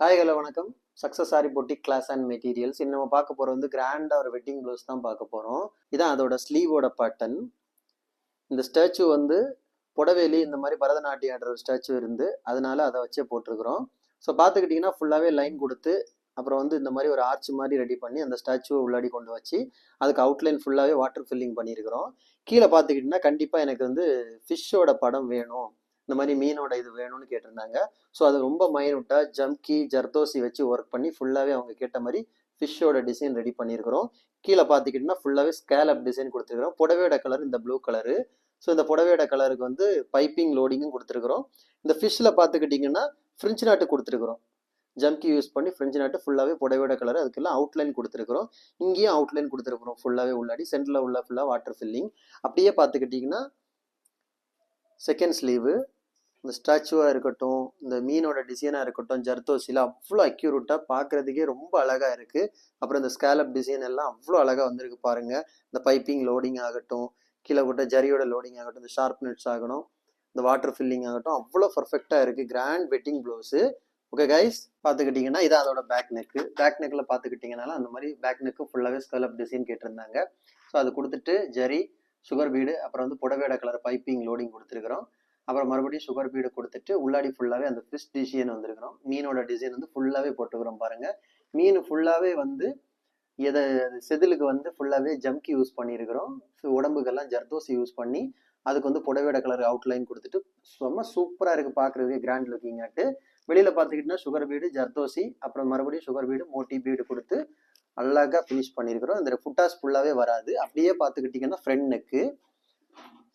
Hi hello வணக்கம். Success sari boutique class and materials. இன்னும் நம்ம பார்க்க போகிறது வந்து கிராண்டாக ஒரு வெட்டிங் ப்ளவுஸ் தான் பார்க்க போகிறோம். இதான் அதோட ஸ்லீவோட பேட்டர்ன். இந்த ஸ்டாச்சு வந்து புடவேலி இந்த மாதிரி பரதநாட்டியம் ஆடுற ஒரு ஸ்டாச்சு இருந்து அதனால அதை வச்சே போட்டிருக்கிறோம். ஸோ பார்த்துக்கிட்டிங்கன்னா ஃபுல்லாகவே லைன் கொடுத்து அப்புறம் வந்து இந்த மாதிரி ஒரு ஆர்ச் மாதிரி ரெடி பண்ணி அந்த ஸ்டாச்சுவை உள்ளாடி கொண்டு வச்சு அதுக்கு அவுட்லைன் ஃபுல்லாகவே வாட்டர் ஃபில்லிங் பண்ணியிருக்கிறோம். கீழே பார்த்துக்கிட்டிங்கன்னா கண்டிப்பாக எனக்கு வந்து ஃபிஷ்ஷோட படம் வேணும், இந்த மாதிரி மீனோட இது வேணும்னு கேட்டிருந்தாங்க. ஸோ அது ரொம்ப மைனூட்டாக ஜம்கி ஜர்தோசி வச்சு ஒர்க் பண்ணி ஃபுல்லாகவே அவங்க கேட்ட மாதிரி ஃபிஷ்ஷோட டிசைன் ரெடி பண்ணியிருக்கிறோம். கீழே பார்த்துக்கிட்டிங்கன்னா ஃபுல்லாகவே ஸ்கேலப் டிசைன் கொடுத்துருக்கிறோம். புடவையோட கலர் இந்த ப்ளூ கலரு. ஸோ இந்த புடவையோட கலருக்கு வந்து பைப்பிங் லோடிங்கும் கொடுத்துருக்குறோம். இந்த ஃபிஷ்ஷில் பார்த்துக்கிட்டிங்கன்னா ஃப்ரெஞ்சு நாட்டு கொடுத்துருக்குறோம். ஜம்கி யூஸ் பண்ணி ஃப்ரெஞ்சு நாட்டு ஃபுல்லாகவே புடவையோட கலர் அதுக்கெல்லாம் அவுட்லைன் கொடுத்துருக்குறோம். இங்கேயும் அவுட்லைன் கொடுத்துருக்குறோம் ஃபுல்லாகவே உள்ளாடி சென்டரில் உள்ள ஃபுல்லாக வாட்டர் ஃபில்லிங். அப்படியே பார்த்துக்கிட்டிங்கன்னா செகண்ட் ஸ்லீவு இந்த ஸ்டாச்சுவாக இருக்கட்டும், இந்த மீனோட டிசைனாக இருக்கட்டும், ஜர்தோசியில் அவ்வளோ அக்யூரேட்டாக பார்க்குறதுக்கே ரொம்ப அழகாக இருக்குது. அப்புறம் இந்த ஸ்கேலப் டிசைன் எல்லாம் அவ்வளோ அழகாக வந்திருக்கு பாருங்கள். இந்த பைப்பிங் லோடிங் ஆகட்டும், கீழே போட்ட ஜரியோட லோடிங் ஆகட்டும், இந்த ஷார்ப் நெட்ஸ் ஆகணும், இந்த வாட்டர் ஃபில்லிங் ஆகட்டும், அவ்வளோ பர்ஃபெக்டாக இருக்குது. Grand wedding blouse. Okay guys, பார்த்துக்கிட்டிங்கன்னா இது அதோட பேக் நெக்கு. பேக் நெக்கில் பார்த்துக்கிட்டிங்கனால அந்த மாதிரி பேக் நெக்கு ஃபுல்லாகவே ஸ்கேலப் டிசைன் கேட்டிருந்தாங்க. ஸோ அது கொடுத்துட்டு ஜரி சுகர் பீடு அப்புறம் வந்து புடவையோட கலர் பைப்பிங் லோடிங் கொடுத்துருக்குறோம். அப்புறம் மறுபடியும் சுகர் பீடு கொடுத்துட்டு உள்ளாடி ஃபுல்லாகவே அந்த ஃபிஷ் டிசைன் வந்துருக்கிறோம். மீனோட டிசைன் வந்து ஃபுல்லாகவே போட்டுக்கிறோம் பாருங்கள். மீன் ஃபுல்லாகவே வந்து எதை செதிலுக்கு வந்து ஃபுல்லாகவே ஜம்கி யூஸ் பண்ணியிருக்கிறோம். ஸோ உடம்புக்கெல்லாம் ஜர்தோசி யூஸ் பண்ணி அதுக்கு வந்து புடவையோட கலர் அவுட்லைன் கொடுத்துட்டு ரொம்ப சூப்பராக இருக்குது பார்க்குறதுக்கு, கிராண்ட் லுக்கிங் ஆட்டு. வெளியில் பார்த்துக்கிட்டிங்கன்னா சுகர் பீடு ஜர்தோசி அப்புறம் மறுபடியும் சுகர் பீடு மோட்டி பீடு கொடுத்து அழகாக ஃபினிஷ் பண்ணியிருக்கிறோம். இந்த ஃபுட்டாஸ் ஃபுல்லாகவே வராது. அப்படியே பார்த்துக்கிட்டிங்கன்னா front neck.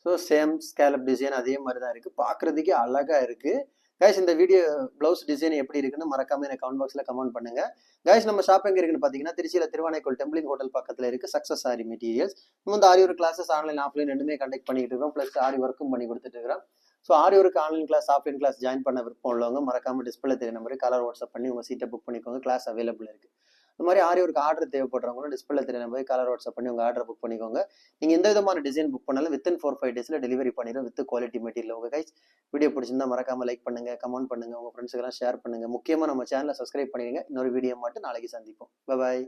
So same scallop design அதே மாதிரி தான் இருக்குது. பார்க்குறதுக்கே அழகாக இருக்குது. கைஸ், இந்த வீடியோ ப்ளவுஸ் டிசைன் எப்படி இருக்குன்னு மறக்காம எனக்கு கமெண்ட் பாக்ஸில் கமெண்ட் பண்ணுங்க. கைஸ், நம்ம ஷாப் எங்கே இருக்குன்னு பார்த்தீங்கன்னா திருச்சியில் திருவானைக்கோள் டெம்பிளிங் ஹோட்டல் பக்கத்தில் இருக்குது சக்ஸஸ் சாரி மெட்டீரியல்ஸ். நம்ம வந்து aari work classes online offline ரெண்டுமே கண்டக்ட் பண்ணிட்டு இருக்கோம். ப்ளஸ் ஆரி ஒர்க்கும் பண்ணி கொடுத்துட்டு இருக்கிறோம். So aari work online class offline class join பண்ண விருப்பம் உள்ளவங்க மறக்காம டிஸ்பிளே தெரிய நம்பருக்கு கலர் வாட்ஸ்அப் பண்ணி உங்கள் சீட்டை புக் பண்ணிக்கோங்க. கிளாஸ் அவைலபிள் இருக்குது. இந்த மாதிரி ஆரி ஒர்க் ஆர்டர் தேவைப்படுறவங்களும் டிஸ்பிளே தெரிய நம்பருக்கு கலர் வாட்ஸ்அப் பண்ணி உங்கள் ஆர்டர் புக் பண்ணிக்கோங்க. நீங்கள் எந்த விதமான டிசைன் புக் பண்ணாலும் வித்தின் 4-5 டேஸில் டெலிவரி பண்ணிடும் வித் குவாலிட்டி மெட்டீரியல். உங்கள் கைஸ் வீடியோ பிடிச்சிருந்தா மறக்காம லைக் பண்ணுங்க, கமெண்ட் பண்ணுங்க, உங்கள் ஃப்ரெண்ட்ஸுக்கெல்லாம் ஷேர் பண்ணுங்க. முக்கியமாக நம்ம சேனலை சப்ஸ்கிரைப் பண்ணிடுங்க. இன்னொரு வீடியோ மட்டும் நாளைக்கு சந்திப்போம். பாய்.